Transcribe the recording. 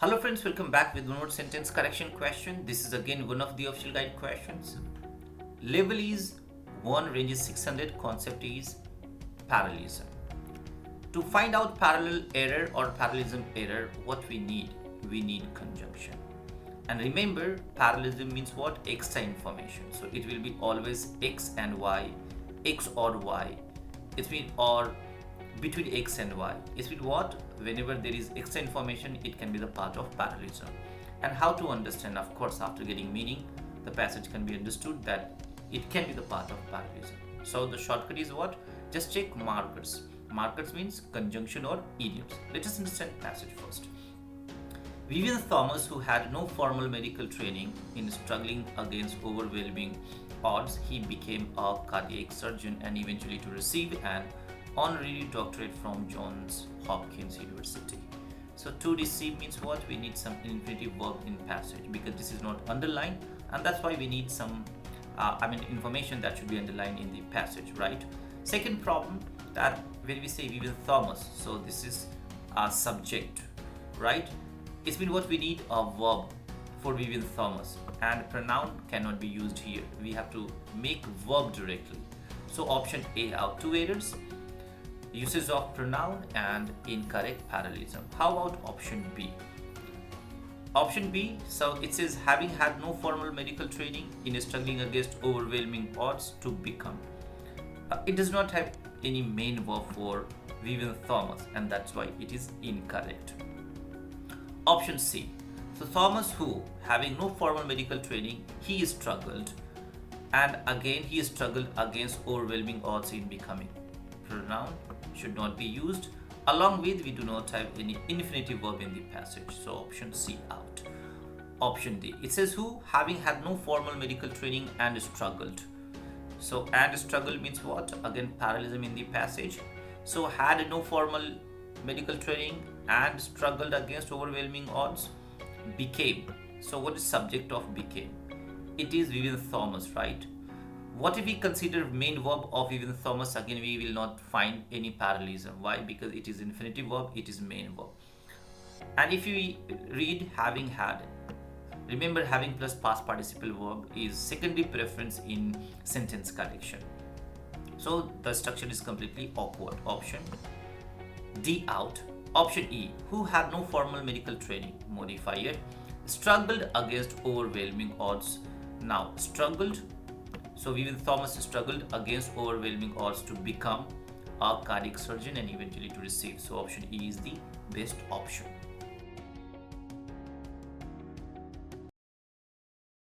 Hello friends, welcome back with one more sentence correction question. This is again one of the official guide questions. Level is 1, range is 600, concept is parallelism. To find out parallel error or parallelism error, what we need? We need conjunction. And remember, parallelism means what? Extra information. So it will be always x and y, x or y. It means or between x and y. It means what? Whenever there is extra information, it can be the part of parallelism. And how to understand? Of course, after getting meaning, the passage can be understood that it can be the part of parallelism. So the shortcut is what? Just check markers. Markers means conjunction or idioms. Let us understand passage first. Vivien Thomas, who had no formal medical training, in struggling against overwhelming odds, he became a cardiac surgeon and eventually to receive an honorary doctorate from Johns Hopkins University. So to receive means what? We need some infinitive verb in passage because this is not underlined, and that's why we need some information that should be underlined in the passage, right? Second problem, that when we say Vivien Thomas, so this is a subject, right? It's mean what? We need a verb for Vivien Thomas, and pronoun cannot be used here. We have to make verb directly. So option A have two errors: usage of pronoun and incorrect parallelism. How about option B? Option B, so it says having had no formal medical training in struggling against overwhelming odds to become. It does not have any main verb for Vivien Thomas, and that's why it is incorrect. Option C, so Thomas, who having no formal medical training, he struggled, and again he struggled against overwhelming odds in becoming. Pronoun should not be used. Along with, we do not have any infinitive verb in the passage, so option C out. Option D, it says who having had no formal medical training and struggled. So and struggle means what? Again parallelism in the passage. So had no formal medical training and struggled against overwhelming odds, became. So what is subject of became? It is Vivien Thomas, right? What if we consider main verb of Vivien Thomas? Again, we will not find any parallelism. Why? Because it is infinitive verb, it is main verb. And if we read having had, remember having plus past participle verb is secondary preference in sentence correction. So the structure is completely awkward. Option D out. Option E, who had no formal medical training, modifier, struggled against overwhelming odds. Now struggled, so Vivien Thomas struggled against overwhelming odds to become a cardiac surgeon and eventually to receive. So option E is the best option.